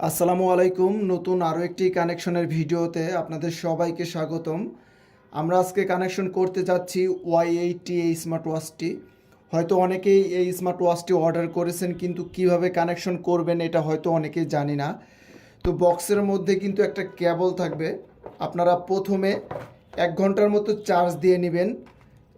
আসসালামু আলাইকুম। নতুন আরও একটি কানেকশনের ভিডিওতে আপনাদের সবাইকে স্বাগতম। আমরা আজকে কানেকশন করতে যাচ্ছি Y80 এই স্মার্ট ওয়াচটি। হয়তো অনেকেই এই স্মার্ট ওয়াচটি অর্ডার করেছেন, কিন্তু কিভাবে কানেকশন করবেন এটা হয়তো অনেকেই জানি না। তো বক্সের মধ্যে কিন্তু একটা কেবল থাকবে। আপনারা প্রথমে 1 ঘন্টার মতো চার্জ দিয়ে নেবেন।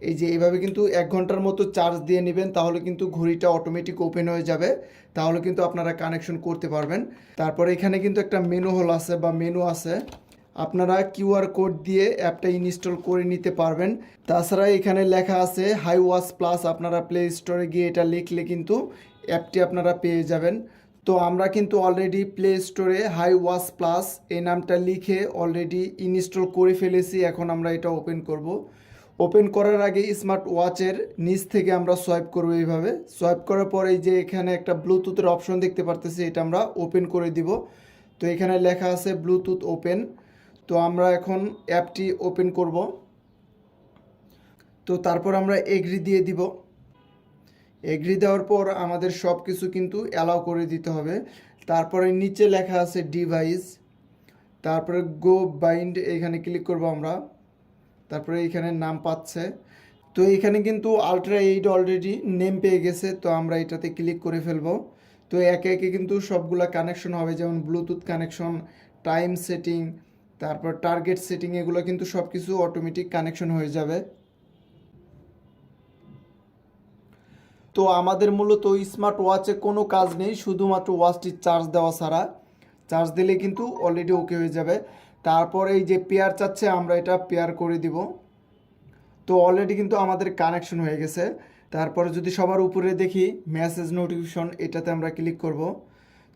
এই যে এইভাবে কিন্তু 1 ঘন্টার মতো চার্জ দিয়ে নেবেন, তাহলে কিন্তু ঘড়িটা অটোমেটিক ওপেন হয়ে যাবে। তাহলে কিন্তু আপনারা কানেকশন করতে পারবেন। তারপরে এখানে কিন্তু একটা মেনু হল আছে বা মেনু আছে। আপনারা কিউআর কোড দিয়ে অ্যাপটা ইনস্টল করে নিতে পারবেন। তাছাড়া এখানে লেখা আছে হাই ওয়াচ প্লাস, আপনারা প্লে স্টোরে গিয়ে এটা লিখলে কিন্তু অ্যাপটি আপনারা পেয়ে যাবেন। তো আমরা কিন্তু অলরেডি প্লে স্টোরে হাই ওয়াচ প্লাস এই নামটা লিখে অলরেডি ইনস্টল করে ফেলেছি। এখন আমরা এটা ওপেন করব। ওপেন করার আগে স্মার্ট ওয়াচের নিচ থেকে আমরা সোয়াইপ করব। এইভাবে সোয়াইপ করার পর এই যে এখানে একটা ব্লুটুথের অপশন দেখতে পারতেছি, এটা আমরা ওপেন করে দিব। তো এখানে লেখা আছে ব্লুটুথ ওপেন। তো আমরা এখন অ্যাপটি ওপেন করব। তো তারপর আমরা এগ্রি দিয়ে দিব। এগ্রি দেওয়ার পর আমাদের সব কিছু কিন্তু অ্যালাউ করে দিতে হবে। তারপরে নিচে লেখা আছে ডিভাইস, তারপরে গো বাইন্ড, এখানে ক্লিক করব আমরা। তারপরে এইখানে নাম পাচ্ছে। তো এইখানে কিন্তু আলট্রা 8 অলরেডি নেম পেয়ে গেছে, তো আমরা এটাতে ক্লিক করে ফেলবো। তো একে একে কিন্তু সবগুলা কানেকশন হবে, যেমন ব্লুটুথ কানেকশন, টাইম সেটিং, তারপর টার্গেট সেটিং, এগুলো কিন্তু সব কিছু অটোমেটিক কানেকশন হয়ে যাবে। তো আমাদের মূলত স্মার্ট ওয়াচে কোনো কাজ নেই, শুধুমাত্র ওয়াচটি চার্জ দেওয়া ছাড়া। চার্জ দিলে কিন্তু অলরেডি ওকে হয়ে যাবে। তারপর এই যে পেয়ার চাচ্ছে, আমরা এটা পেয়ার করে দিব। তো অলরেডি কিন্তু আমাদের কানেকশন হয়ে গেছে। তারপরে যদি সবার উপরে দেখি মেসেজ নোটিফিকেশন, এটাতে আমরা ক্লিক করব।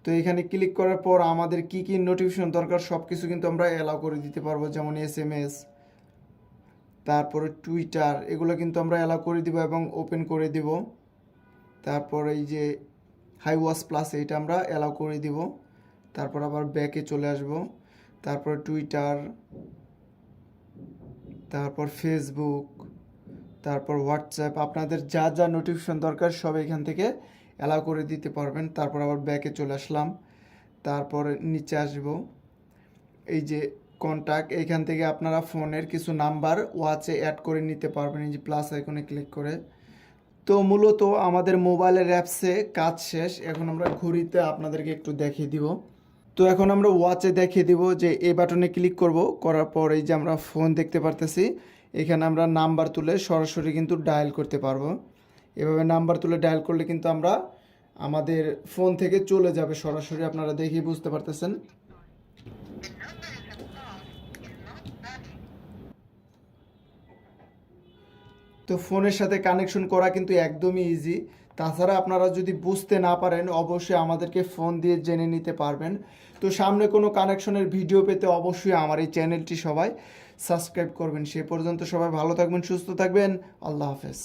তো এখানে ক্লিক করার পর আমাদের কি কি নোটিফিকেশন দরকার সব কিছু কিন্তু আমরা অ্যালাউ করে দিতে পারবো, যেমন SMS, তারপরে টুইটার, এগুলো কিন্তু আমরা অ্যালাউ করে দিব এবং ওপেন করে দিব। তারপর এই যে হাই ওয়াচ প্লাস, এইটা আমরা অ্যালাউ করে দিব। তারপর আবার ব্যাকে চলে আসব। তারপর টুইটার, তারপর ফেসবুক, তারপর হোয়াটসঅ্যাপ, আপনাদের যা যা নোটিফিকেশন দরকার সব এখান থেকে অ্যালাউ করে দিতে পারবেন। তারপর আবার ব্যাকে চলে আসলাম। তারপর নিচে আসব, এই যে কন্ট্যাক্ট, এইখান থেকে আপনারা ফোনের কিছু নাম্বার ওয়াচে অ্যাড করে নিতে পারবেন, এই যে প্লাস আইকনে ক্লিক করে। তো মূলত আমাদের মোবাইলের অ্যাপসে কাজ শেষ। এখন আমরা ঘড়িতে আপনাদেরকে একটু দেখিয়ে দিব। তো এখন আমরা ওয়াচে দেখিয়ে দিব যে এই বাটনে ক্লিক করব। করার পর এই যে আমরা ফোন দেখতে পারতেছি, এখানে আমরা নাম্বার তুলে সরাসরি কিন্তু ডায়াল করতে পারবো। এভাবে নাম্বার তুলে ডায়াল করলে কিন্তু আমরা আমাদের ফোন থেকে চলে যাবে সরাসরি, আপনারা দেখেই বুঝতে পারতেছেন। তো ফোনের সাথে কানেকশন করা কিন্তু একদমই ইজি। তাছাড়া আপনারা যদি বুঝতে না পারেন অবশ্যই আমাদেরকে ফোন দিয়ে জেনে নিতে পারবেন। তো সামনে কোনো কানেকশনের ভিডিও পেতে অবশ্যই আমার এই চ্যানেলটি সবাই সাবস্ক্রাইব করবেন। সে পর্যন্ত সবাই ভালো থাকবেন, সুস্থ থাকবেন। আল্লাহ হাফেজ।